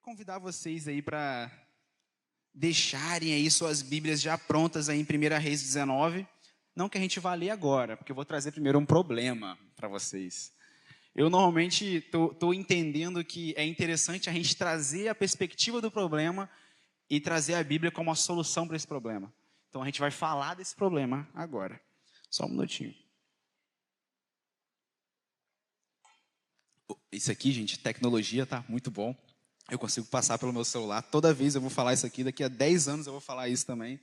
Convidar vocês aí para deixarem aí suas Bíblias já prontas aí em 1 Reis 19. Não que a gente vá ler agora, porque eu vou trazer primeiro um problema para vocês. Eu normalmente estou entendendo que é interessante a gente trazer a perspectiva do problema e trazer a Bíblia como a solução para esse problema. Então a gente vai falar desse problema agora. Só um minutinho. Isso aqui, gente, tecnologia tá muito bom. Eu consigo passar pelo meu celular. Toda vez eu vou falar isso aqui. Daqui a 10 anos eu vou falar isso também.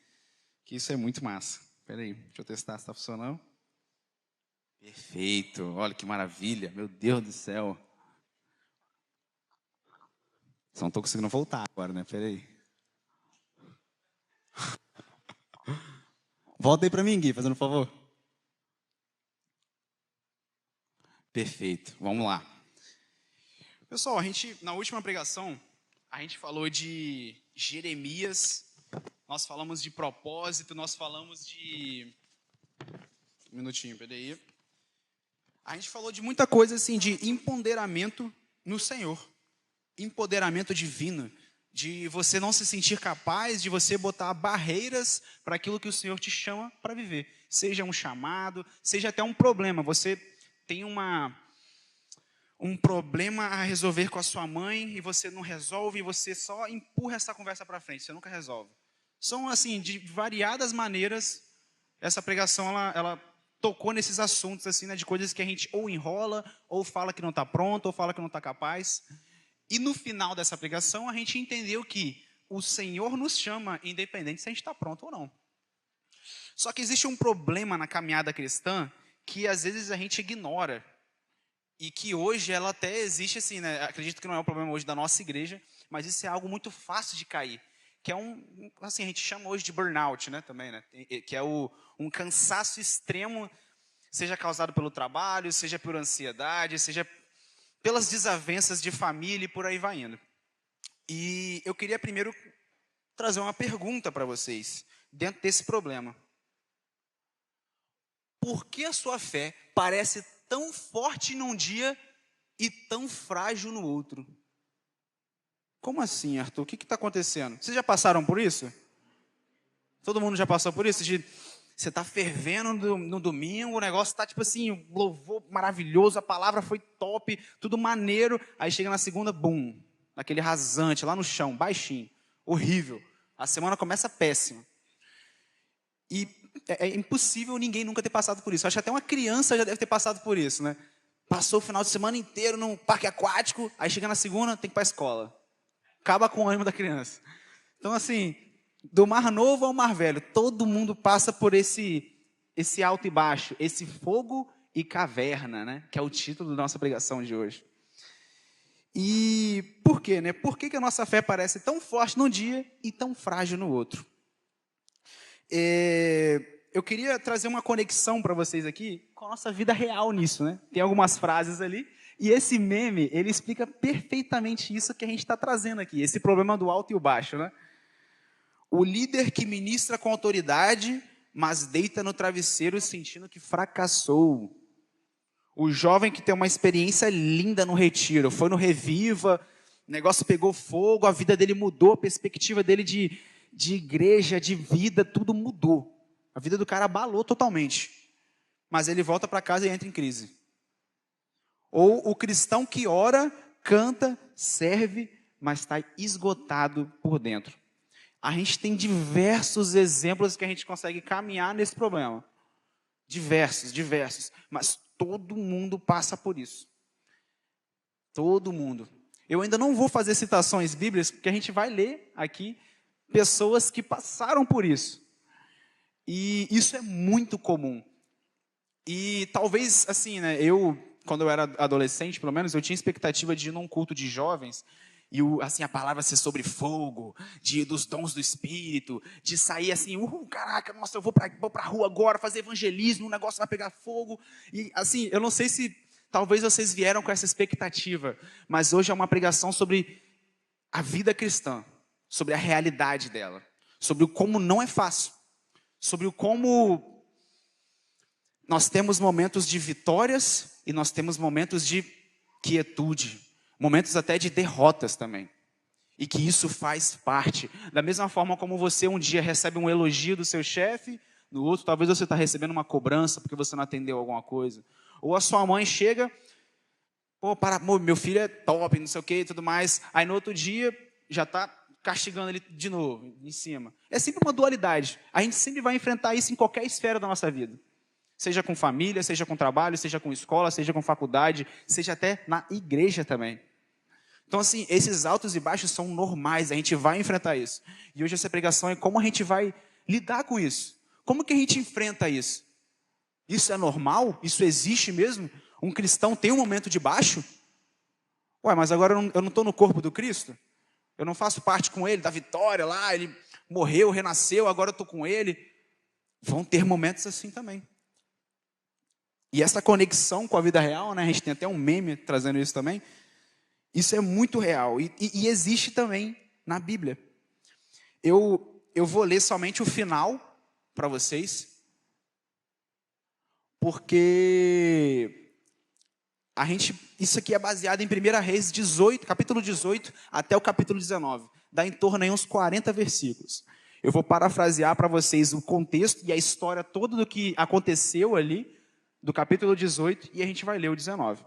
Que isso é muito massa. Espera aí, deixa eu testar se está funcionando. Perfeito. Olha que maravilha. Meu Deus do céu. Só não estou conseguindo voltar agora, né? Espera aí. Volta aí para mim, Gui, fazendo um favor. Perfeito. Vamos lá. Pessoal, na última pregação, a gente falou de Jeremias, nós falamos de propósito, nós falamos de... Um minutinho, peraí. A gente falou de muita coisa assim, de empoderamento no Senhor, empoderamento divino, de você não se sentir capaz, de você botar barreiras para aquilo que o Senhor te chama para viver. Seja um chamado, seja até um problema. Você tem um problema a resolver com a sua mãe e você não resolve, e você só empurra essa conversa para frente, você nunca resolve. São assim, de variadas maneiras, essa pregação ela tocou nesses assuntos assim, né, de coisas que a gente ou enrola, ou fala que não está pronto, ou fala que não está capaz. E no final dessa pregação a gente entendeu que o Senhor nos chama independente se a gente está pronto ou não. Só que existe um problema na caminhada cristã que às vezes a gente ignora. E que hoje ela até existe assim, né? Acredito que não é um problema hoje da nossa igreja, mas isso é algo muito fácil de cair. Que é assim, a gente chama hoje de burnout, né? Também, né? Que é um cansaço extremo, seja causado pelo trabalho, seja por ansiedade, seja pelas desavenças de família e por aí vai indo. E eu queria primeiro trazer uma pergunta para vocês, dentro desse problema. Por que a sua fé parece tão forte num dia e tão frágil no outro? Como assim, Arthur? O que está acontecendo? Vocês já passaram por isso? Todo mundo já passou por isso? Você está fervendo no domingo, o negócio está tipo assim, louvor maravilhoso, a palavra foi top, tudo maneiro. Aí chega na segunda, bum, naquele rasante, lá no chão, baixinho, horrível. A semana começa péssima. E é impossível ninguém nunca ter passado por isso. Acho que até uma criança já deve ter passado por isso, né? Passou o final de semana inteiro num parque aquático, aí chega na segunda, tem que ir para a escola. Acaba com o ânimo da criança. Então, assim, do mar novo ao mar velho, todo mundo passa por esse alto e baixo, esse fogo e caverna, né? Que é o título da nossa pregação de hoje. E por quê, né? Por que a nossa fé parece tão forte num dia e tão frágil no outro? Eu queria trazer uma conexão para vocês aqui com a nossa vida real nisso, né? Tem algumas frases ali, e esse meme, ele explica perfeitamente isso que a gente está trazendo aqui, esse problema do alto e o baixo, né? O líder que ministra com autoridade, mas deita no travesseiro sentindo que fracassou. O jovem que tem uma experiência linda no retiro, foi no Reviva, o negócio pegou fogo, a vida dele mudou, a perspectiva dele de igreja, de vida, tudo mudou. A vida do cara abalou totalmente. Mas ele volta para casa e entra em crise. Ou o cristão que ora, canta, serve, mas está esgotado por dentro. A gente tem diversos exemplos que a gente consegue caminhar nesse problema. Diversos. Mas todo mundo passa por isso. Todo mundo. Eu ainda não vou fazer citações bíblicas, porque a gente vai ler aqui pessoas que passaram por isso. E isso é muito comum. E talvez, assim, né, quando eu era adolescente, pelo menos, eu tinha expectativa de ir num culto de jovens, e assim, a palavra ser sobre fogo, dos dons do Espírito, de sair assim, caraca, nossa, eu vou pra rua agora, fazer evangelismo, o negócio vai pegar fogo. E assim, eu não sei se talvez vocês vieram com essa expectativa, mas hoje é uma pregação sobre a vida cristã, sobre a realidade dela, sobre o como não é fácil, sobre o como nós temos momentos de vitórias e nós temos momentos de quietude, momentos até de derrotas também. E que isso faz parte. Da mesma forma como você um dia recebe um elogio do seu chefe, no outro talvez você está recebendo uma cobrança porque você não atendeu alguma coisa. Ou a sua mãe chega, pô, meu filho é top, não sei o que e tudo mais. Aí no outro dia já está castigando ele de novo, em cima. É sempre uma dualidade. A gente sempre vai enfrentar isso em qualquer esfera da nossa vida. Seja com família, seja com trabalho, seja com escola, seja com faculdade, seja até na igreja também. Então, assim, esses altos e baixos são normais, a gente vai enfrentar isso. E hoje essa pregação é como a gente vai lidar com isso. Como que a gente enfrenta isso? Isso é normal? Isso existe mesmo? Um cristão tem um momento de baixo? Ué, mas agora eu não estou no corpo do Cristo? Eu não faço parte com ele, da vitória lá, ele morreu, renasceu, agora eu estou com ele. Vão ter momentos assim também. E essa conexão com a vida real, né? A gente tem até um meme trazendo isso também. Isso é muito real e existe também na Bíblia. Eu vou ler somente o final para vocês, porque isso aqui é baseado em 1 Reis 18, capítulo 18 até o capítulo 19. Dá em torno de uns 40 versículos. Eu vou parafrasear para vocês o contexto e a história toda do que aconteceu ali, do capítulo 18, e a gente vai ler o 19.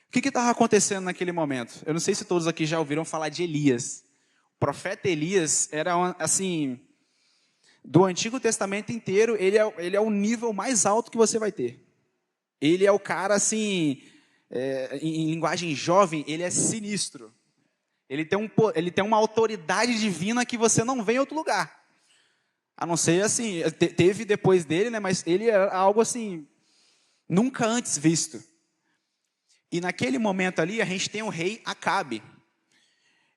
O que estava acontecendo naquele momento? Eu não sei se todos aqui já ouviram falar de Elias. O profeta Elias era, assim, do Antigo Testamento inteiro, ele é o nível mais alto que você vai ter. Ele é o cara, assim, em linguagem jovem, ele é sinistro. Ele tem uma autoridade divina que você não vê em outro lugar. A não ser, assim, teve depois dele, né? Mas ele é algo, assim, nunca antes visto. E naquele momento ali, a gente tem o rei Acabe.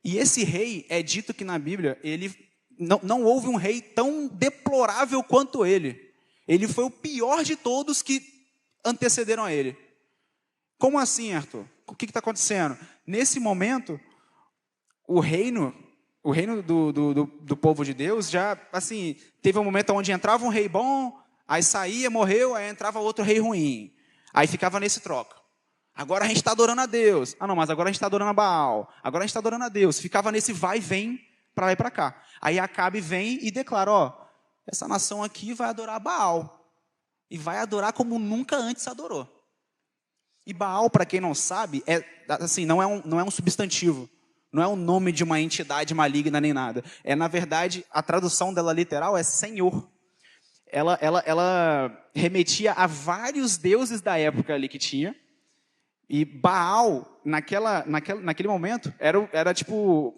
E esse rei, é dito que na Bíblia, ele não houve um rei tão deplorável quanto ele. Ele foi o pior de todos que antecederam a ele. Como assim, Arthur? O que está acontecendo? Nesse momento, o reino do povo de Deus já, assim, teve um momento onde entrava um rei bom, aí saía, morreu, aí entrava outro rei ruim. Aí ficava nesse troca. Agora a gente está adorando a Deus. Ah, não, mas agora a gente está adorando a Baal. Agora a gente está adorando a Deus. Ficava nesse vai e vem, para lá e para cá. Aí Acabe vem e declara, essa nação aqui vai adorar Baal. E vai adorar como nunca antes adorou. E Baal, para quem não sabe, não é um substantivo. Não é o nome de uma entidade maligna nem nada. Na verdade, a tradução dela literal é Senhor. Ela remetia a vários deuses da época ali que tinha. E Baal, naquele momento, era tipo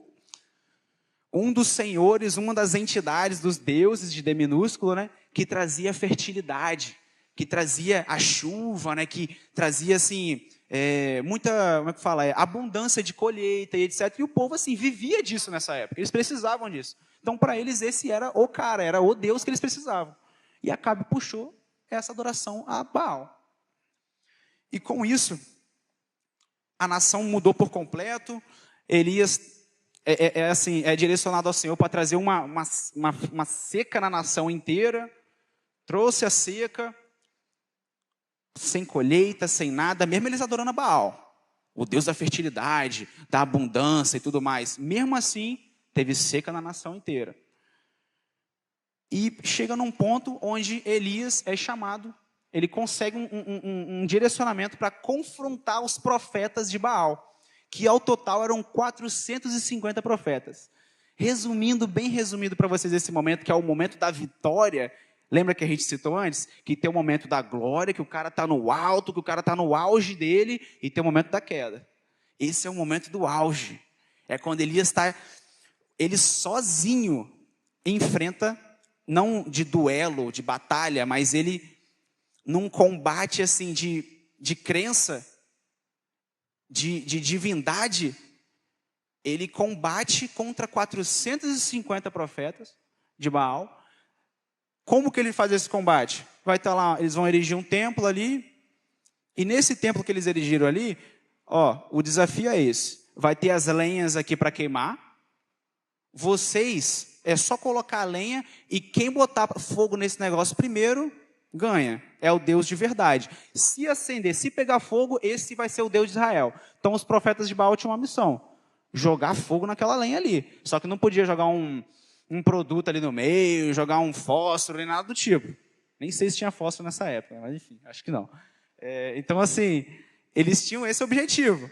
um dos senhores, uma das entidades dos deuses de D minúsculo, né, que trazia fertilidade, que trazia a chuva, né, que trazia assim, muita, como é que fala, abundância de colheita e etc. E o povo assim vivia disso nessa época, eles precisavam disso. Então para eles esse era o cara, era o Deus que eles precisavam. E Acabe puxou essa adoração a Baal. E com isso, a nação mudou por completo. Elias é direcionado ao Senhor para trazer uma seca na nação inteira. Trouxe a seca, sem colheita, sem nada, mesmo eles adorando a Baal, o Deus da fertilidade, da abundância e tudo mais. Mesmo assim, teve seca na nação inteira. E chega num ponto onde Elias é chamado, ele consegue um direcionamento para confrontar os profetas de Baal, que ao total eram 450 profetas. Bem resumido para vocês esse momento, que é o momento da vitória. Lembra que a gente citou antes? Que tem o momento da glória, que o cara está no alto, que o cara está no auge dele, e tem o momento da queda. Esse é o momento do auge. É quando Elias está, ele sozinho enfrenta, não de duelo, de batalha, mas ele num combate assim de crença, de divindade, ele combate contra 450 profetas de Baal. Como que ele faz esse combate? Vai estar lá, eles vão erigir um templo ali, e nesse templo que eles erigiram ali, o desafio é esse. Vai ter as lenhas aqui para queimar. Vocês, é só colocar a lenha, e quem botar fogo nesse negócio primeiro, ganha. É o Deus de verdade. Se acender, se pegar fogo, esse vai ser o Deus de Israel. Então os profetas de Baal tinham uma missão. jogar fogo naquela lenha ali. Só que não podia jogar um produto ali no meio, jogar um fósforo, nem nada do tipo. Nem sei se tinha fósforo nessa época, mas enfim, acho que não. Então, assim, eles tinham esse objetivo.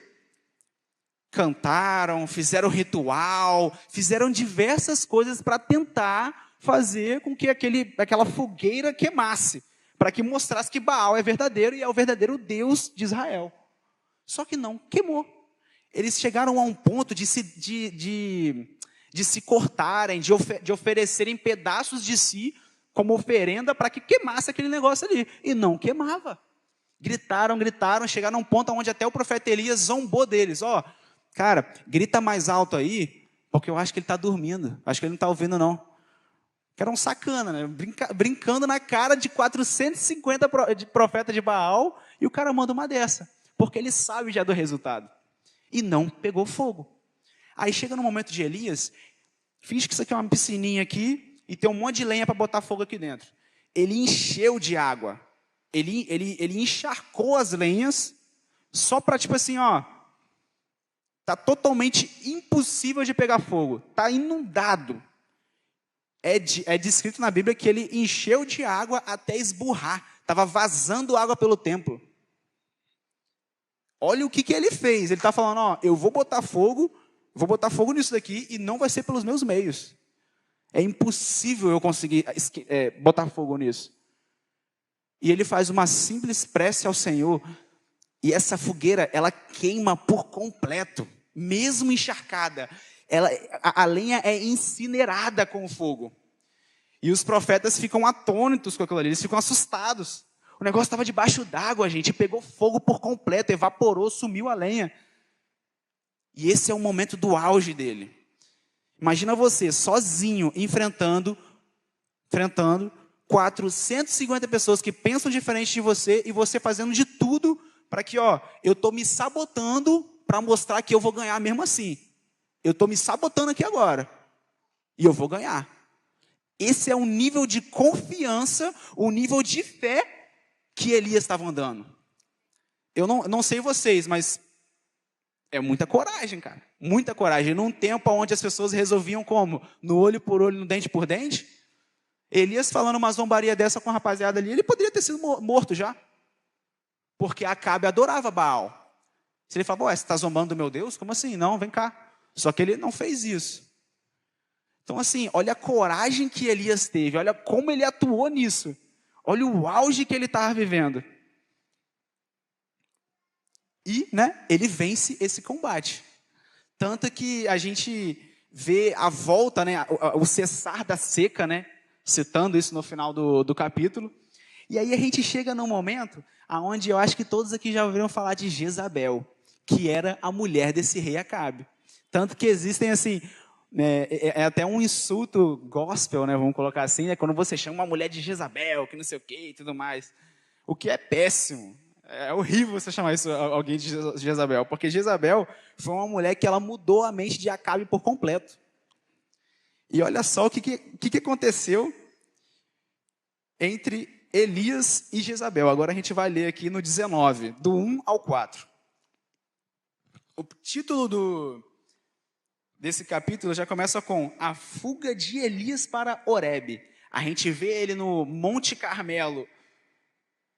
Cantaram, fizeram ritual, fizeram diversas coisas para tentar fazer com que aquela fogueira queimasse, para que mostrasse que Baal é verdadeiro e é o verdadeiro Deus de Israel. Só que não queimou. Eles chegaram a um ponto de se cortarem, de oferecerem pedaços de si como oferenda para que queimasse aquele negócio ali. E não queimava. Gritaram, chegaram a um ponto onde até o profeta Elias zombou deles. Cara, grita mais alto aí, porque eu acho que ele está dormindo. Acho que ele não está ouvindo, não. Que era um sacana, né? Brincando na cara de 450 profetas de Baal, e o cara manda uma dessa. Porque ele sabe já do resultado. E não pegou fogo. Aí chega no momento de Elias, finge que isso aqui é uma piscininha aqui, e tem um monte de lenha para botar fogo aqui dentro. Ele encheu de água. Ele encharcou as lenhas, só para tipo assim, tá totalmente impossível de pegar fogo. Tá inundado. É descrito na Bíblia que ele encheu de água até esburrar. Estava vazando água pelo templo. Olha o que ele fez. Ele está falando, eu vou botar fogo nisso daqui e não vai ser pelos meus meios. É impossível eu conseguir botar fogo nisso. E ele faz uma simples prece ao Senhor. E essa fogueira, ela queima por completo. Mesmo encharcada. A lenha é incinerada com o fogo. E os profetas ficam atônitos com aquilo ali. Eles ficam assustados. O negócio estava debaixo d'água, gente. Pegou fogo por completo. Evaporou, sumiu a lenha. E esse é o momento do auge dele. Imagina você sozinho enfrentando 450 pessoas que pensam diferente de você e você fazendo de tudo para que, eu estou me sabotando para mostrar que eu vou ganhar mesmo assim. Eu estou me sabotando aqui agora e eu vou ganhar. Esse é o nível de confiança, o nível de fé que Elias estava andando. Eu não sei vocês, mas é muita coragem, cara. Muita coragem. Num tempo onde as pessoas resolviam como? No olho por olho, no dente por dente. Elias falando uma zombaria dessa com a rapaziada ali, ele poderia ter sido morto já. Porque Acabe adorava Baal. Se ele falava, você está zombando do meu Deus? Como assim? Não, vem cá. Só que ele não fez isso. Então assim, olha a coragem que Elias teve. Olha como ele atuou nisso. Olha o auge que ele estava vivendo. E, ele vence esse combate. Tanto que a gente vê a volta, o cessar da seca, citando isso no final do capítulo. E aí a gente chega num momento onde eu acho que todos aqui já ouviram falar de Jezabel, que era a mulher desse rei Acabe. Tanto que existem assim, é até um insulto gospel, vamos colocar assim, quando você chama uma mulher de Jezabel, que não sei o quê e tudo mais. O que é péssimo. É horrível você chamar isso alguém de Jezabel, porque Jezabel foi uma mulher que ela mudou a mente de Acabe por completo. E olha só o que aconteceu entre Elias e Jezabel. Agora a gente vai ler aqui no 19, do 1 ao 4. O título desse capítulo já começa com a fuga de Elias para Horebe. A gente vê ele no Monte Carmelo,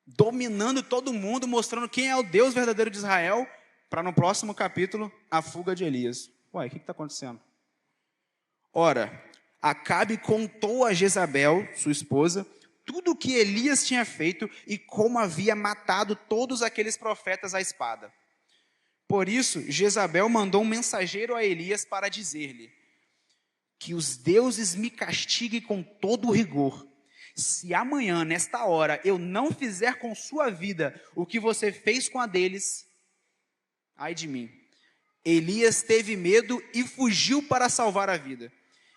dominando todo mundo, mostrando quem é o Deus verdadeiro de Israel, para no próximo capítulo, a fuga de Elias. Ué, o que está acontecendo? Ora, Acabe contou a Jezabel, sua esposa, tudo o que Elias tinha feito e como havia matado todos aqueles profetas à espada. Por isso, Jezabel mandou um mensageiro a Elias para dizer-lhe: que os deuses me castiguem com todo o rigor. Se amanhã, nesta hora, eu não fizer com sua vida o que você fez com a deles, ai de mim. Elias teve medo e fugiu para salvar a vida.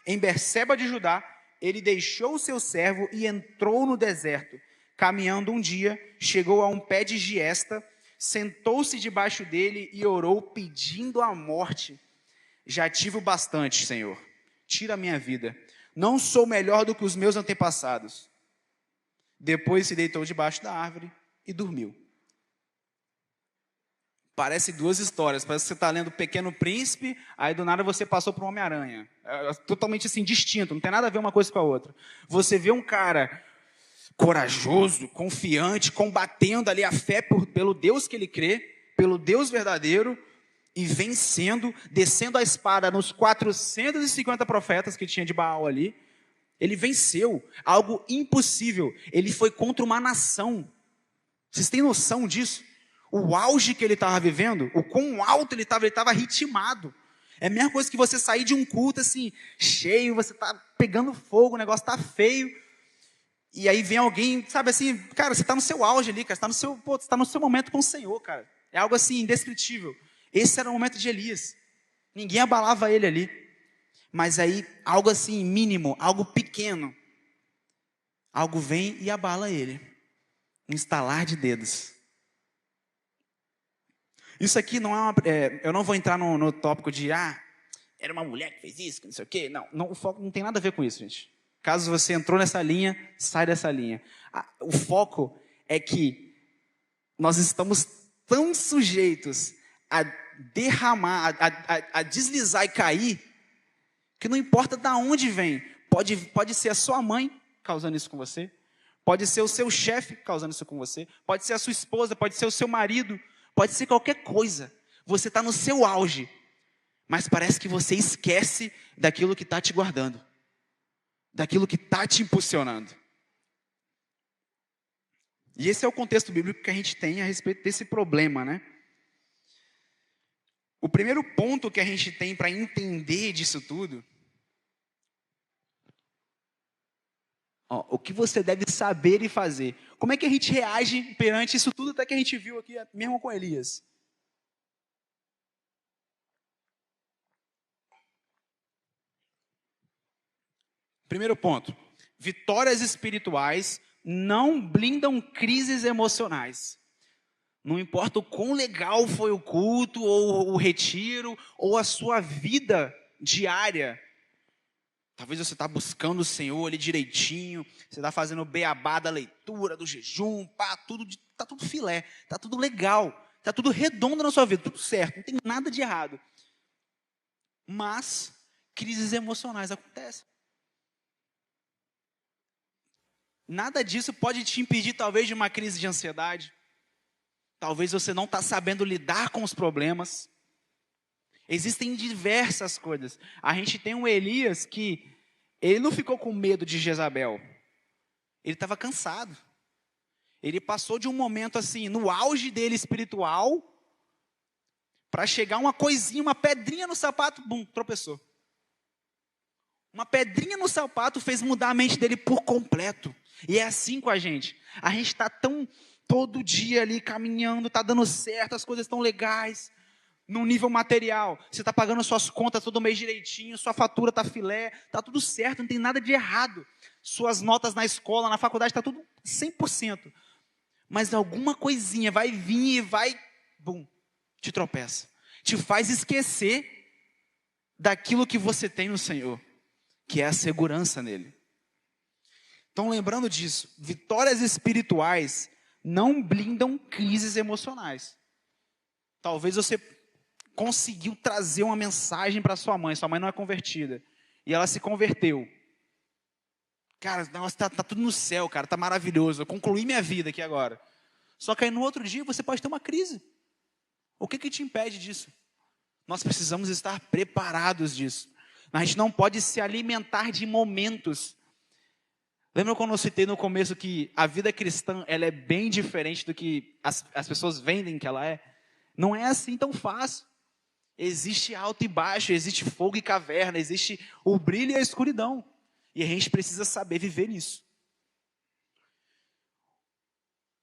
Em Berseba de Judá, ele deixou o seu servo e entrou no deserto. Caminhando um dia, chegou a um pé de giesta, sentou-se debaixo dele e orou pedindo a morte. Já tive o bastante, Senhor. Tira a minha vida. Não sou melhor do que os meus antepassados. Depois se deitou debaixo da árvore e dormiu. Parece duas histórias. Parece que você está lendo Pequeno Príncipe, aí do nada você passou para o Homem-Aranha. É totalmente assim, distinto, não tem nada a ver uma coisa com a outra. Você vê um cara corajoso, confiante, combatendo ali a fé pelo Deus que ele crê, pelo Deus verdadeiro, e vencendo, descendo a espada nos 450 profetas que tinha de Baal ali. Ele venceu algo impossível. Ele foi contra uma nação. Vocês têm noção disso? O auge que ele estava vivendo, o quão alto ele estava ritmado. É a mesma coisa que você sair de um culto assim, cheio, você está pegando fogo, o negócio está feio. E aí vem alguém, sabe assim, cara, você está no seu auge ali, cara, você está no seu momento com o Senhor, cara. É algo assim, indescritível. Esse era o momento de Elias. Ninguém abalava ele ali. Mas aí, algo assim, mínimo, algo pequeno, algo vem e abala ele. Um estalar de dedos. Isso aqui não é uma... eu não vou entrar no tópico de, era uma mulher que fez isso, que não sei o quê. Não, o foco não tem nada a ver com isso, gente. Caso você entrou nessa linha, sai dessa linha. O foco é que nós estamos tão sujeitos a derramar, a deslizar e cair, que não importa de onde vem. Pode ser a sua mãe causando isso com você, pode ser o seu chefe causando isso com você, pode ser a sua esposa, pode ser o seu marido, pode ser qualquer coisa. Você está no seu auge, mas parece que você esquece daquilo que está te guardando, daquilo que está te impulsionando. E esse é o contexto bíblico que a gente tem a respeito desse problema, né? O primeiro ponto que a gente tem para entender disso tudo, o que você deve saber e fazer. Como é que a gente reage perante isso tudo até que a gente viu aqui, mesmo com Elias? Primeiro ponto, vitórias espirituais não blindam crises emocionais. Não importa o quão legal foi o culto, ou o retiro, ou a sua vida diária. Talvez você está buscando o Senhor ali direitinho, você está fazendo o beabá da leitura, do jejum, tá tudo filé, tá tudo legal, tá tudo redondo na sua vida, tudo certo, não tem nada de errado. Mas crises emocionais acontecem. Nada disso pode te impedir, talvez, de uma crise de ansiedade. Talvez você não está sabendo lidar com os problemas. Existem diversas coisas. A gente tem um Elias que ele não ficou com medo de Jezabel. Ele estava cansado. Ele passou de um momento assim, no auge dele espiritual, para chegar uma coisinha, uma pedrinha no sapato, bum, tropeçou. Uma pedrinha no sapato fez mudar a mente dele por completo. E é assim com a gente. A gente está tão todo dia ali caminhando, está dando certo, as coisas estão legais. No nível material, você está pagando suas contas todo mês direitinho, sua fatura está filé, está tudo certo, não tem nada de errado. Suas notas na escola, na faculdade, está tudo 100%. Mas alguma coisinha vai vir e vai, bum, te tropeça. Te faz esquecer daquilo que você tem no Senhor, que é a segurança nele. Então, lembrando disso, vitórias espirituais não blindam crises emocionais. Talvez você conseguiu trazer uma mensagem para sua mãe não é convertida, e ela se converteu. Cara, o negócio tá tudo no céu, cara, tá maravilhoso, eu concluí minha vida aqui agora. Só que aí no outro dia você pode ter uma crise. O que te impede disso? Nós precisamos estar preparados disso. A gente não pode se alimentar de momentos. Lembra quando eu citei no começo que a vida cristã ela é bem diferente do que as pessoas vendem que ela é? Não é assim tão fácil. Existe alto e baixo, existe fogo e caverna, existe o brilho e a escuridão. E a gente precisa saber viver nisso.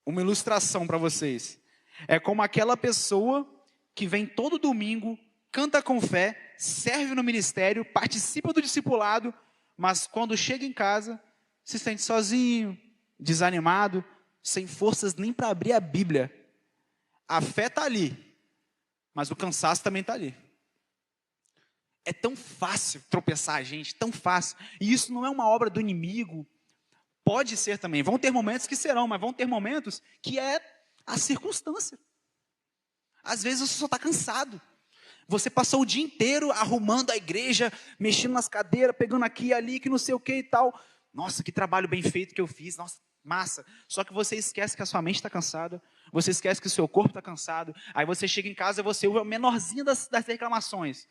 Uma ilustração para vocês. É como aquela pessoa que vem todo domingo, canta com fé, serve no ministério, participa do discipulado, mas quando chega em casa, se sente sozinho, desanimado, sem forças nem para abrir a Bíblia. A fé está ali, mas o cansaço também está ali. É tão fácil tropeçar a gente, tão fácil. E isso não é uma obra do inimigo. Pode ser também. Vão ter momentos que serão, mas vão ter momentos que é a circunstância. Às vezes você só está cansado. Você passou o dia inteiro arrumando a igreja, mexendo nas cadeiras, pegando aqui e ali, que não sei o que e tal. Nossa, que trabalho bem feito que eu fiz. Nossa, massa. Só que você esquece que a sua mente está cansada. Você esquece que o seu corpo está cansado. Aí você chega em casa e você ouve a menorzinha das reclamações.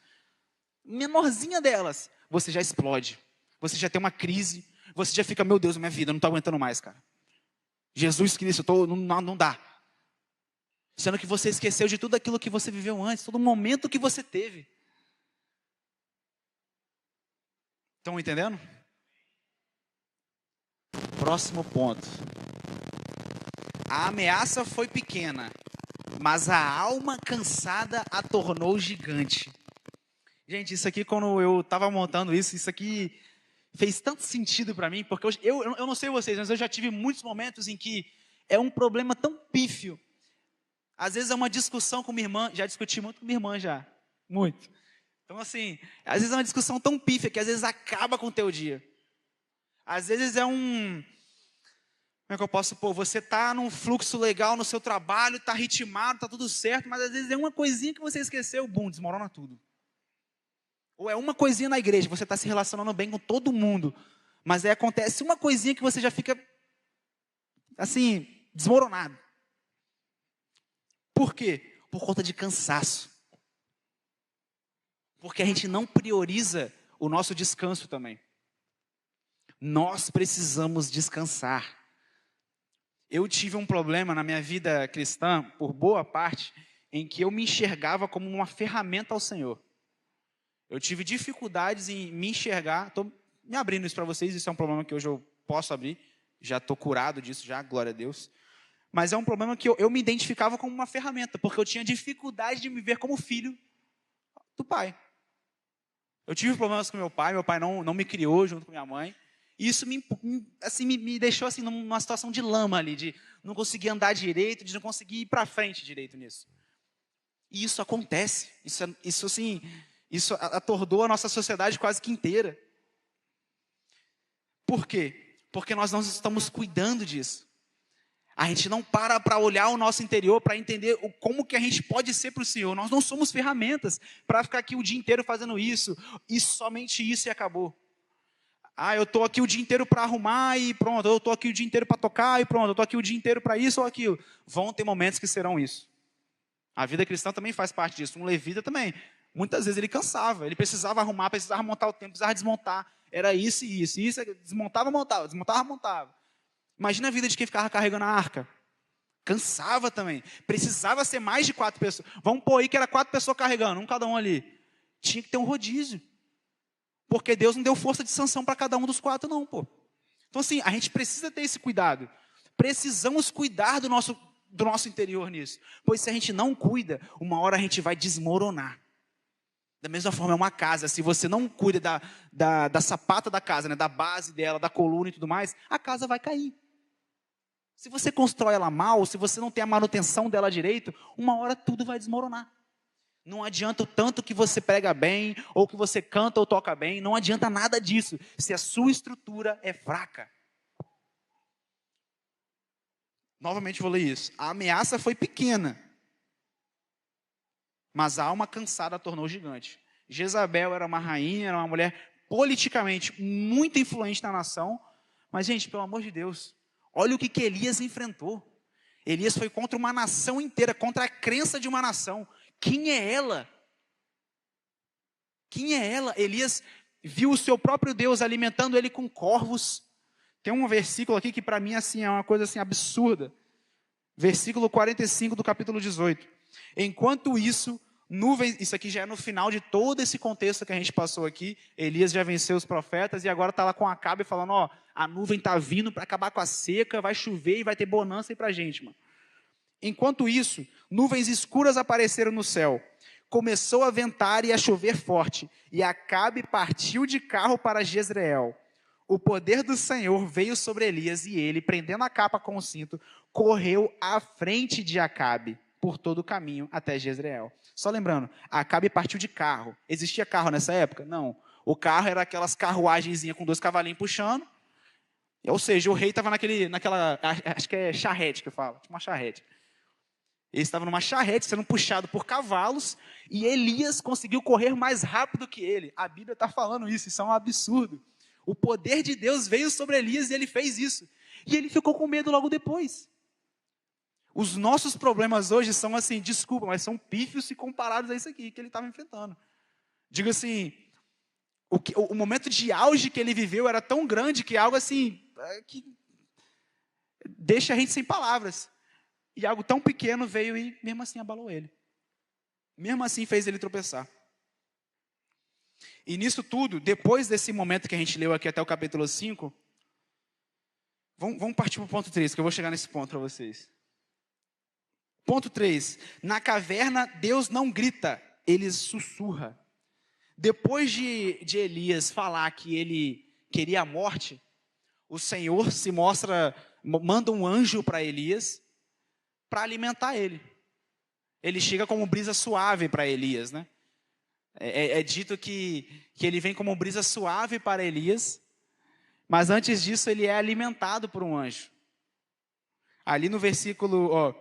Menorzinha delas. Você já explode. Você já tem uma crise. Você já fica, meu Deus, minha vida, eu não estou aguentando mais, cara. Jesus Cristo, não dá. Sendo que você esqueceu de tudo aquilo que você viveu antes, todo momento que você teve. Estão entendendo? Próximo ponto. A ameaça foi pequena, mas a alma cansada a tornou gigante. Gente, isso aqui, quando eu estava montando isso aqui fez tanto sentido para mim, porque eu não sei vocês, mas eu já tive muitos momentos em que é um problema tão pífio. Às vezes é uma discussão com minha irmã, já discuti muito com minha irmã já, muito. Então assim, às vezes é uma discussão tão pífia que às vezes acaba com o teu dia. Às vezes é como é que eu posso pôr, você está num fluxo legal no seu trabalho, está ritmado, está tudo certo, mas às vezes é uma coisinha que você esqueceu, bum, desmorona tudo. Ou é uma coisinha na igreja, você está se relacionando bem com todo mundo, mas aí acontece uma coisinha que você já fica, assim, desmoronado. Por quê? Por conta de cansaço. Porque a gente não prioriza o nosso descanso também. Nós precisamos descansar. Eu tive um problema na minha vida cristã, por boa parte, em que eu me enxergava como uma ferramenta ao Senhor. Eu tive dificuldades em me enxergar. Estou me abrindo isso para vocês, isso é um problema que hoje eu posso abrir. Já estou curado disso, já, glória a Deus. Mas é um problema que eu me identificava como uma ferramenta, porque eu tinha dificuldade de me ver como filho do pai. Eu tive problemas com meu pai não me criou junto com minha mãe. E isso me deixou assim, numa situação de lama ali, de não conseguir andar direito, de não conseguir ir para frente direito nisso. E isso acontece, isso atordou a nossa sociedade quase que inteira. Por quê? Porque nós não estamos cuidando disso. A gente não para olhar o nosso interior, para entender como que a gente pode ser para o Senhor. Nós não somos ferramentas para ficar aqui o dia inteiro fazendo isso, e somente isso e acabou. Eu estou aqui o dia inteiro para arrumar e pronto. Eu estou aqui o dia inteiro para tocar e pronto. Eu estou aqui o dia inteiro para isso ou aquilo. Vão ter momentos que serão isso. A vida cristã também faz parte disso. Um levita também. Muitas vezes ele cansava. Ele precisava arrumar, precisava montar o templo, precisava desmontar. Era isso e isso. Isso desmontava, montava. Desmontava, montava. Imagina a vida de quem ficava carregando a arca. Cansava também. Precisava ser mais de 4 pessoas. Vamos pôr aí que era 4 pessoas carregando, um cada um ali. Tinha que ter um rodízio. Porque Deus não deu força de sanção para cada um dos 4, não, pô. Então, assim, a gente precisa ter esse cuidado. Precisamos cuidar do nosso interior nisso. Pois se a gente não cuida, uma hora a gente vai desmoronar. Da mesma forma, é uma casa. Se você não cuida da sapata da casa, né, da base dela, da coluna e tudo mais, a casa vai cair. Se você constrói ela mal, se você não tem a manutenção dela direito, uma hora tudo vai desmoronar. Não adianta o tanto que você prega bem, ou que você canta ou toca bem, não adianta nada disso, se a sua estrutura é fraca. Novamente vou ler isso. A ameaça foi pequena, mas a alma cansada a tornou gigante. Jezabel era uma rainha, era uma mulher politicamente muito influente na nação, mas, gente, pelo amor de Deus, olha o que Elias enfrentou. Elias foi contra uma nação inteira, contra a crença de uma nação. Quem é ela? Quem é ela? Elias viu o seu próprio Deus alimentando ele com corvos. Tem um versículo aqui que para mim assim, é uma coisa assim, absurda. Versículo 45 do capítulo 18. Enquanto isso, nuvens... Isso aqui já é no final de todo esse contexto que a gente passou aqui. Elias já venceu os profetas e agora está lá com Acabe falando, a nuvem está vindo para acabar com a seca, vai chover e vai ter bonança aí para a gente, mano. Enquanto isso, nuvens escuras apareceram no céu. Começou a ventar e a chover forte, e Acabe partiu de carro para Jezreel. O poder do Senhor veio sobre Elias e ele, prendendo a capa com o cinto, correu à frente de Acabe por todo o caminho até Jezreel. Só lembrando, Acabe partiu de carro. Existia carro nessa época? Não. O carro era aquelas carruagenzinhas com 2 cavalinhos puxando. Ou seja, o rei estava naquela, acho que é charrete que fala, tipo uma charrete. Ele estava numa charrete sendo puxado por cavalos e Elias conseguiu correr mais rápido que ele. A Bíblia está falando isso é um absurdo. O poder de Deus veio sobre Elias e ele fez isso. E ele ficou com medo logo depois. Os nossos problemas hoje são assim, desculpa, mas são pífios se comparados a isso aqui que ele estava enfrentando. Digo assim, o momento de auge que ele viveu era tão grande que algo assim, que deixa a gente sem palavras. E algo tão pequeno veio e mesmo assim abalou ele. Mesmo assim fez ele tropeçar. E nisso tudo, depois desse momento que a gente leu aqui até o capítulo 5, vamos partir para o ponto 3, que eu vou chegar nesse ponto para vocês. Ponto 3. Na caverna, Deus não grita, ele sussurra. Depois de Elias falar que ele queria a morte, o Senhor se mostra, manda um anjo para Elias, para alimentar ele. Ele chega como brisa suave para Elias, né? É dito que ele vem como brisa suave para Elias, mas antes disso ele é alimentado por um anjo. Ali no versículo,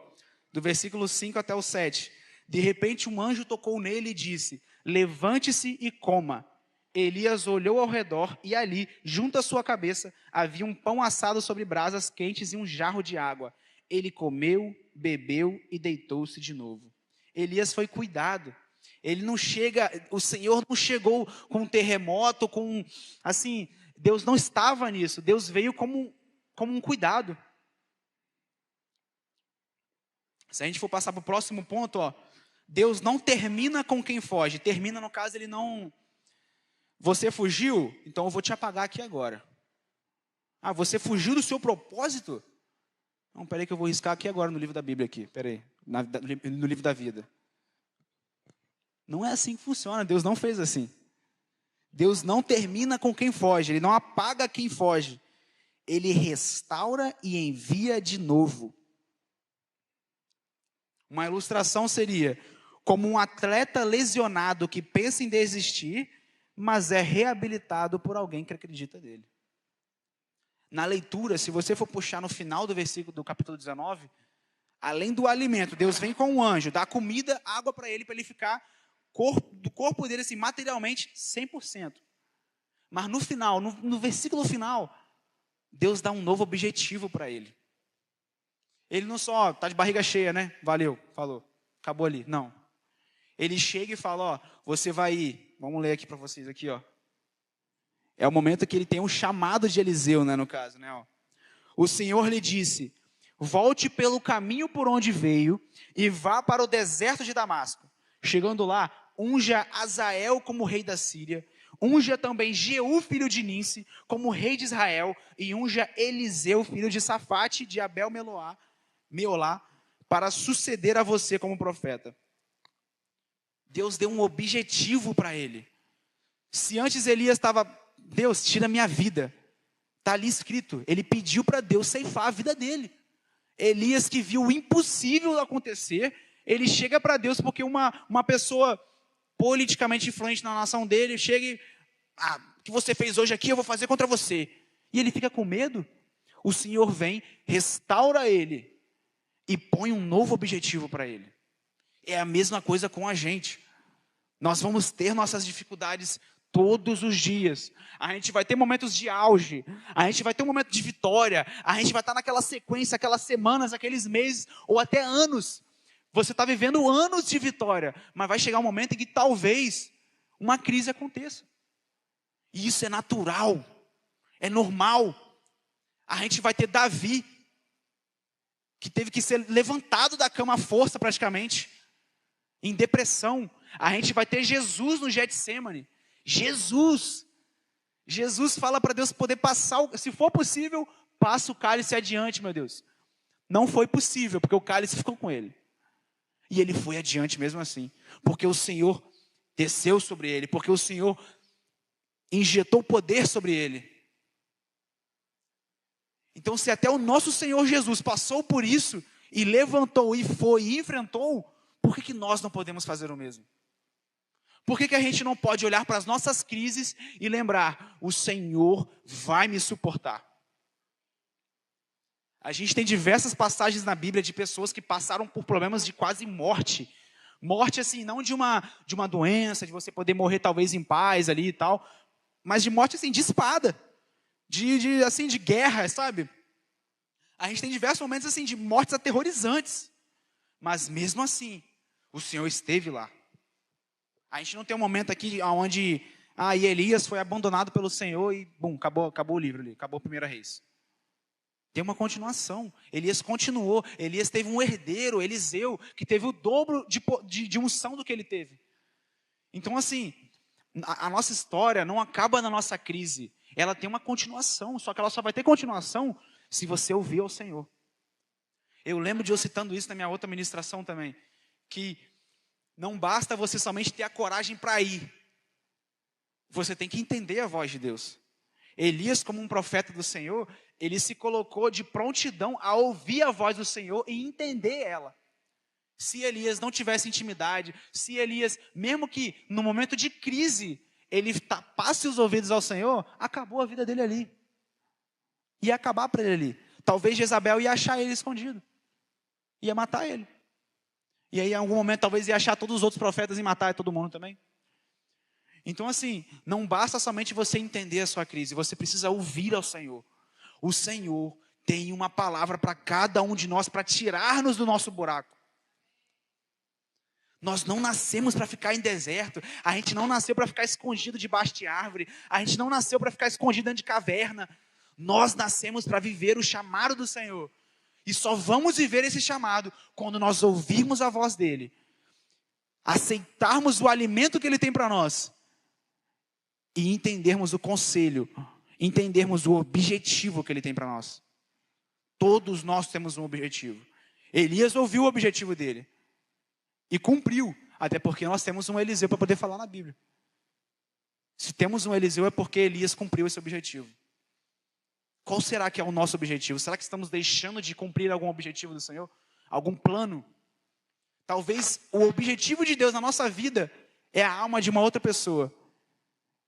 do versículo 5 até o 7, de repente um anjo tocou nele e disse, levante-se e coma. Elias olhou ao redor e ali, junto à sua cabeça, havia um pão assado sobre brasas quentes e um jarro de água. Ele comeu, bebeu e deitou-se de novo. Elias foi cuidado. Ele não chega, o Senhor não chegou com um terremoto, assim, Deus não estava nisso. Deus veio como um cuidado. Se a gente for passar para o próximo ponto, Deus não termina com quem foge. Termina, no caso, ele não... Você fugiu? Então eu vou te apagar aqui agora. Você fugiu do seu propósito? Não, peraí que eu vou riscar aqui agora no livro da Bíblia aqui. Peraí, no livro da vida. Não é assim que funciona, Deus não fez assim. Deus não termina com quem foge, Ele não apaga quem foge. Ele restaura e envia de novo. Uma ilustração seria como um atleta lesionado que pensa em desistir, mas é reabilitado por alguém que acredita nele. Na leitura, se você for puxar no final do versículo do capítulo 19, além do alimento, Deus vem com um anjo, dá comida, água para ele ficar do corpo dele assim, materialmente 100%. Mas no final, no versículo final, Deus dá um novo objetivo para ele. Ele não só está de barriga cheia, né? Valeu, falou, acabou ali. Não. Ele chega e fala, você vai ir. Vamos ler aqui para vocês aqui, É o momento que ele tem um chamado de Eliseu, né, no caso, né? O Senhor lhe disse, volte pelo caminho por onde veio e vá para o deserto de Damasco. Chegando lá, unja Azael como rei da Síria, unja também Jeú, filho de Ninsi, como rei de Israel, e unja Eliseu, filho de Safate, de Meolá, para suceder a você como profeta. Deus deu um objetivo para ele. Se antes Elias estava, Deus, tira minha vida. Está ali escrito, ele pediu para Deus ceifar a vida dele. Elias, que viu o impossível acontecer, ele chega para Deus porque uma pessoa politicamente influente na nação dele chega e, o que você fez hoje aqui eu vou fazer contra você. E ele fica com medo. O Senhor vem, restaura ele e põe um novo objetivo para ele. É a mesma coisa com a gente. Nós vamos ter nossas dificuldades todos os dias. A gente vai ter momentos de auge, a gente vai ter um momento de vitória, a gente vai estar naquela sequência, aquelas semanas, aqueles meses, ou até anos. Você está vivendo anos de vitória, mas vai chegar um momento em que talvez uma crise aconteça. E isso é natural, é normal. A gente vai ter Davi, que teve que ser levantado da cama à força praticamente, em depressão. A gente vai ter Jesus no Getsêmani. Jesus fala para Deus poder passar, se for possível, passa o cálice adiante, meu Deus. Não foi possível, porque o cálice ficou com ele. E ele foi adiante mesmo assim, porque o Senhor desceu sobre ele, porque o Senhor injetou poder sobre ele. Então, se até o nosso Senhor Jesus passou por isso, e levantou, e foi, e enfrentou, por que nós não podemos fazer o mesmo? Por que a gente não pode olhar para as nossas crises e lembrar, o Senhor vai me suportar? A gente tem diversas passagens na Bíblia de pessoas que passaram por problemas de quase morte. Morte, assim, não de uma doença, de você poder morrer talvez em paz ali e tal, mas de morte, assim, de espada, assim, de guerra, sabe? A gente tem diversos momentos, assim, de mortes aterrorizantes, mas mesmo assim, o Senhor esteve lá. A gente não tem um momento aqui onde, e Elias foi abandonado pelo Senhor e, bum, acabou o livro ali, acabou a Primeira Reis. Tem uma continuação. Elias continuou. Elias teve um herdeiro, Eliseu, que teve o dobro de unção do que ele teve. Então, assim, a nossa história não acaba na nossa crise. Ela tem uma continuação, só que ela só vai ter continuação se você ouvir ao Senhor. Eu lembro de eu citando isso na minha outra ministração também, que não basta você somente ter a coragem para ir. Você tem que entender a voz de Deus. Elias, como um profeta do Senhor, ele se colocou de prontidão a ouvir a voz do Senhor e entender ela. Se Elias não tivesse intimidade, se Elias, mesmo que no momento de crise, ele tapasse os ouvidos ao Senhor, acabou a vida dele ali. Ia acabar para ele ali. Talvez Jezabel ia achar ele escondido. Ia matar ele. E aí, em algum momento, talvez ia achar todos os outros profetas e matar todo mundo também. Então, assim, não basta somente você entender a sua crise, você precisa ouvir ao Senhor. O Senhor tem uma palavra para cada um de nós, para tirar-nos do nosso buraco. Nós não nascemos para ficar em deserto, a gente não nasceu para ficar escondido debaixo de árvore, a gente não nasceu para ficar escondido dentro de caverna. Nós nascemos para viver o chamado do Senhor. E só vamos viver esse chamado quando nós ouvirmos a voz dEle, aceitarmos o alimento que Ele tem para nós e entendermos o conselho, entendermos o objetivo que Ele tem para nós. Todos nós temos um objetivo. Elias ouviu o objetivo dele e cumpriu, até porque nós temos um Eliseu para poder falar na Bíblia. Se temos um Eliseu é porque Elias cumpriu esse objetivo. Qual será que é o nosso objetivo? Será que estamos deixando de cumprir algum objetivo do Senhor? Algum plano? Talvez o objetivo de Deus na nossa vida é a alma de uma outra pessoa.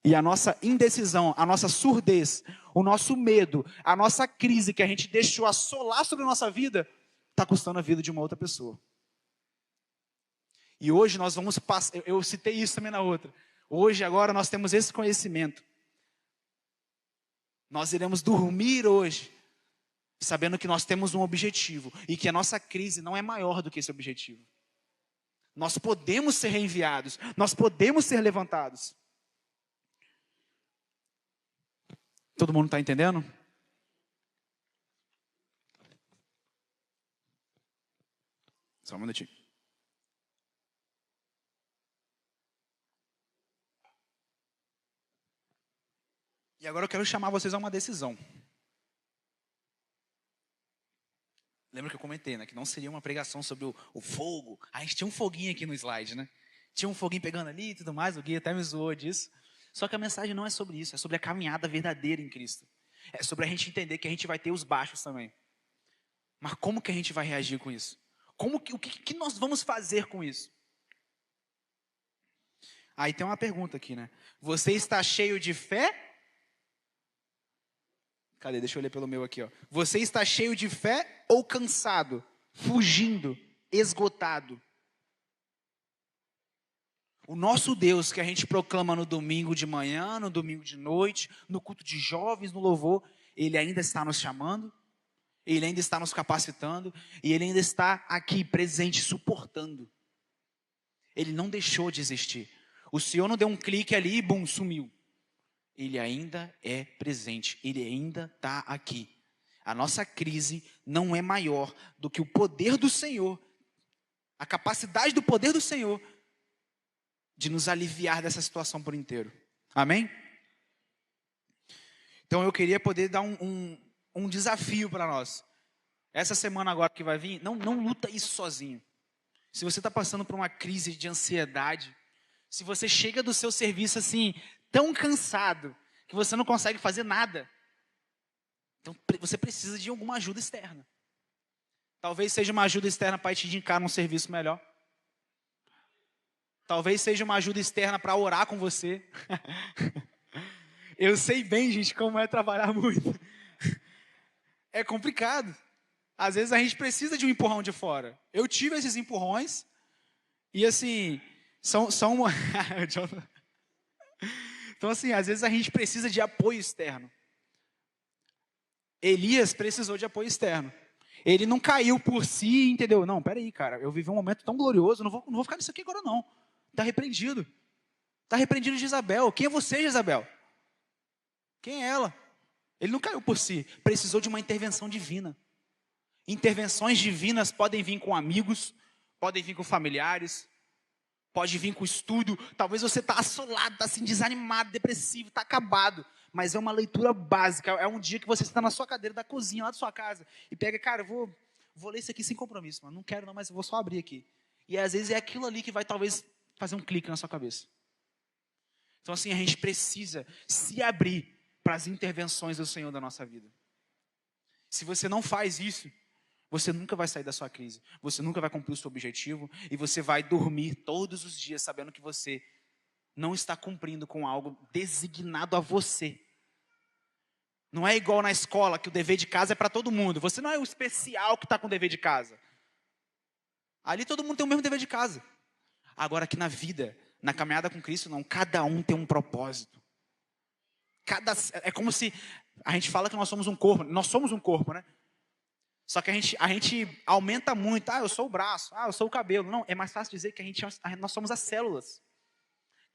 E a nossa indecisão, a nossa surdez, o nosso medo, a nossa crise que a gente deixou assolar sobre a nossa vida, está custando a vida de uma outra pessoa. E hoje nós vamos passar, eu citei isso também na outra. Hoje, agora, nós temos esse conhecimento. Nós iremos dormir hoje, sabendo que nós temos um objetivo e que a nossa crise não é maior do que esse objetivo. Nós podemos ser reenviados, nós podemos ser levantados. Todo mundo está entendendo? Só um minutinho. E agora eu quero chamar vocês a uma decisão. Lembra que eu comentei, né? Que não seria uma pregação sobre o fogo. A gente tinha um foguinho aqui no slide, né? Tinha um foguinho pegando ali e tudo mais. O Gui até me zoou disso. Só que a mensagem não é sobre isso. É sobre a caminhada verdadeira em Cristo. É sobre a gente entender que a gente vai ter os baixos também. Mas como que a gente vai reagir com isso? O que nós vamos fazer com isso? Aí tem uma pergunta aqui, né? Você está cheio de fé? Cadê? Deixa eu ler pelo meu aqui, ó. Você está cheio de fé ou cansado, fugindo, esgotado? O nosso Deus que a gente proclama no domingo de manhã, no domingo de noite, no culto de jovens, no louvor, Ele ainda está nos chamando, Ele ainda está nos capacitando, e Ele ainda está aqui presente, suportando. Ele não deixou de existir. O Senhor não deu um clique ali e bum, sumiu. Ele ainda é presente, Ele ainda está aqui. A nossa crise não é maior do que o poder do Senhor, a capacidade do poder do Senhor de nos aliviar dessa situação por inteiro. Amém? Então eu queria poder dar um desafio para nós. Essa semana agora que vai vir, não luta isso sozinho. Se você está passando por uma crise de ansiedade, se você chega do seu serviço assim, tão cansado, que você não consegue fazer nada, então você precisa de alguma ajuda externa. Talvez seja uma ajuda externa para te indicar num serviço melhor. Talvez seja uma ajuda externa para orar com você. Eu sei bem, gente, como é trabalhar muito. É complicado. Às vezes a gente precisa de um empurrão de fora. Eu tive esses empurrões e assim, são então assim, às vezes a gente precisa de apoio externo. Elias precisou de apoio externo. Ele não caiu por si, entendeu? Não, peraí, cara, eu vivi um momento tão glorioso, não vou ficar nisso aqui agora não. Está repreendido. Está repreendido de Jezabel. Quem é você, Jezabel? Quem é ela? Ele não caiu por si, precisou de uma intervenção divina. Intervenções divinas podem vir com amigos, podem vir com familiares, pode vir com estudo. Talvez você está assolado, está assim, desanimado, depressivo, está acabado. Mas é uma leitura básica. É um dia que você está na sua cadeira da cozinha, lá da sua casa, e pega, cara, eu vou ler isso aqui sem compromisso, mano. Não quero não, mas eu vou só abrir aqui. E às vezes é aquilo ali que vai talvez fazer um clique na sua cabeça. Então assim, a gente precisa se abrir para as intervenções do Senhor da nossa vida. Se você não faz isso, você nunca vai sair da sua crise. Você nunca vai cumprir o seu objetivo. E você vai dormir todos os dias sabendo que você não está cumprindo com algo designado a você. Não é igual na escola, que o dever de casa é para todo mundo. Você não é o especial que está com o dever de casa. Ali todo mundo tem o mesmo dever de casa. Agora aqui na vida, na caminhada com Cristo, não. Cada um tem um propósito. É como se a gente fala que nós somos um corpo. Nós somos um corpo, né? Só que a gente aumenta muito. Ah, eu sou o braço. Ah, eu sou o cabelo. Não, é mais fácil dizer que nós somos as células.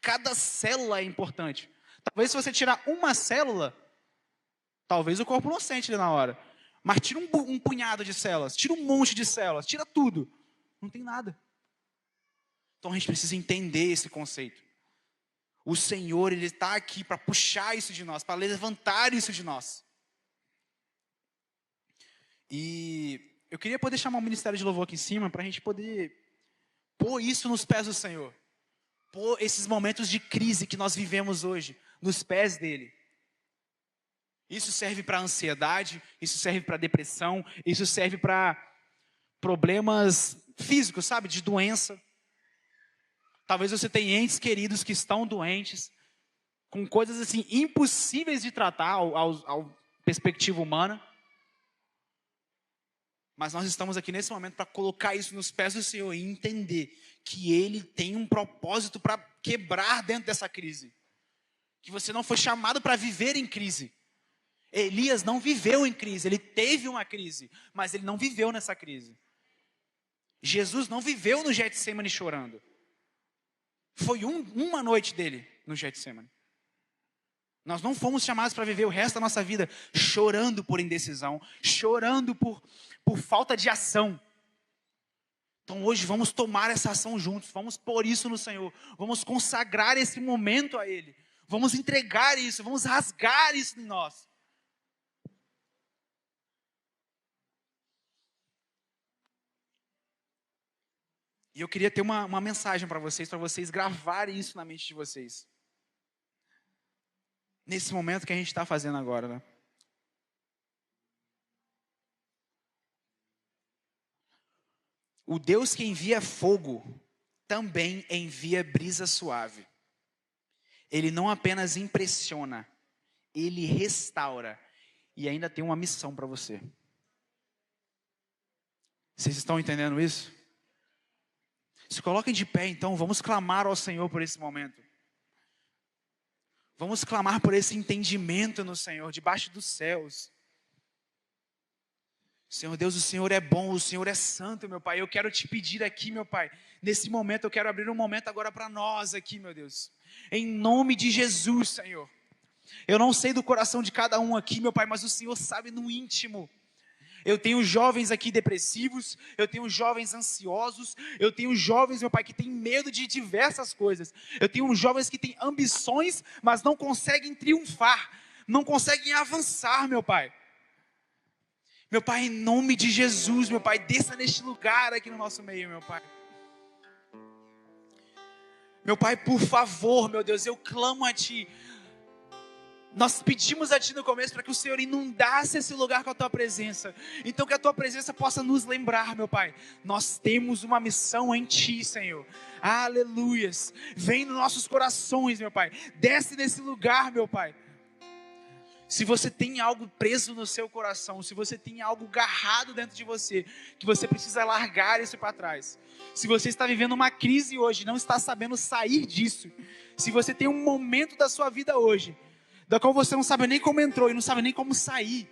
Cada célula é importante. Talvez se você tirar uma célula, talvez o corpo não sente ali na hora. Mas tira um punhado de células, tira um monte de células, tira tudo. Não tem nada. Então a gente precisa entender esse conceito. O Senhor, Ele está aqui para puxar isso de nós, para levantar isso de nós. E eu queria poder chamar o Ministério de Louvor aqui em cima, para a gente poder pôr isso nos pés do Senhor. Pôr esses momentos de crise que nós vivemos hoje, nos pés dEle. Isso serve para ansiedade, isso serve para depressão, isso serve para problemas físicos, sabe? De doença. Talvez você tenha entes queridos que estão doentes, com coisas assim impossíveis de tratar ao perspectiva humana. Mas nós estamos aqui nesse momento para colocar isso nos pés do Senhor e entender que Ele tem um propósito para quebrar dentro dessa crise. Que você não foi chamado para viver em crise. Elias não viveu em crise, ele teve uma crise, mas ele não viveu nessa crise. Jesus não viveu no Getsemane chorando. Foi uma noite dele no Getsemane. Nós não fomos chamados para viver o resto da nossa vida chorando por indecisão, chorando por falta de ação. Então hoje vamos tomar essa ação juntos, vamos pôr isso no Senhor, vamos consagrar esse momento a Ele, vamos entregar isso, vamos rasgar isso em nós. E eu queria ter uma mensagem para vocês gravarem isso na mente de vocês. Nesse momento que a gente está fazendo agora, né? O Deus que envia fogo também envia brisa suave. Ele não apenas impressiona, Ele restaura. E ainda tem uma missão para você. Vocês estão entendendo isso? Se coloquem de pé então, vamos clamar ao Senhor por esse momento. Vamos clamar por esse entendimento no Senhor, debaixo dos céus. Senhor Deus, o Senhor é bom, o Senhor é santo, meu Pai. Eu quero te pedir aqui, meu Pai, nesse momento, eu quero abrir um momento agora para nós aqui, meu Deus. Em nome de Jesus, Senhor. Eu não sei do coração de cada um aqui, meu Pai, mas o Senhor sabe no íntimo. Eu tenho jovens aqui depressivos, eu tenho jovens ansiosos, eu tenho jovens, meu Pai, que têm medo de diversas coisas. Eu tenho jovens que têm ambições, mas não conseguem triunfar, não conseguem avançar, meu Pai. Meu Pai, em nome de Jesus, meu Pai, desça neste lugar aqui no nosso meio, meu Pai. Meu Pai, por favor, meu Deus, eu clamo a Ti. Nós pedimos a Ti no começo para que o Senhor inundasse esse lugar com a Tua presença. Então que a Tua presença possa nos lembrar, meu Pai. Nós temos uma missão em Ti, Senhor. Aleluias. Vem nos nossos corações, meu Pai. Desce nesse lugar, meu Pai. Se você tem algo preso no seu coração, se você tem algo garrado dentro de você, que você precisa largar isso para trás. Se você está vivendo uma crise hoje, não está sabendo sair disso. Se você tem um momento da sua vida hoje, da qual você não sabe nem como entrou e não sabe nem como sair,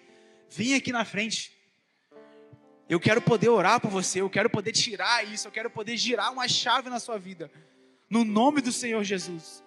vem aqui na frente. Eu quero poder orar por você, eu quero poder tirar isso, eu quero poder girar uma chave na sua vida. No nome do Senhor Jesus.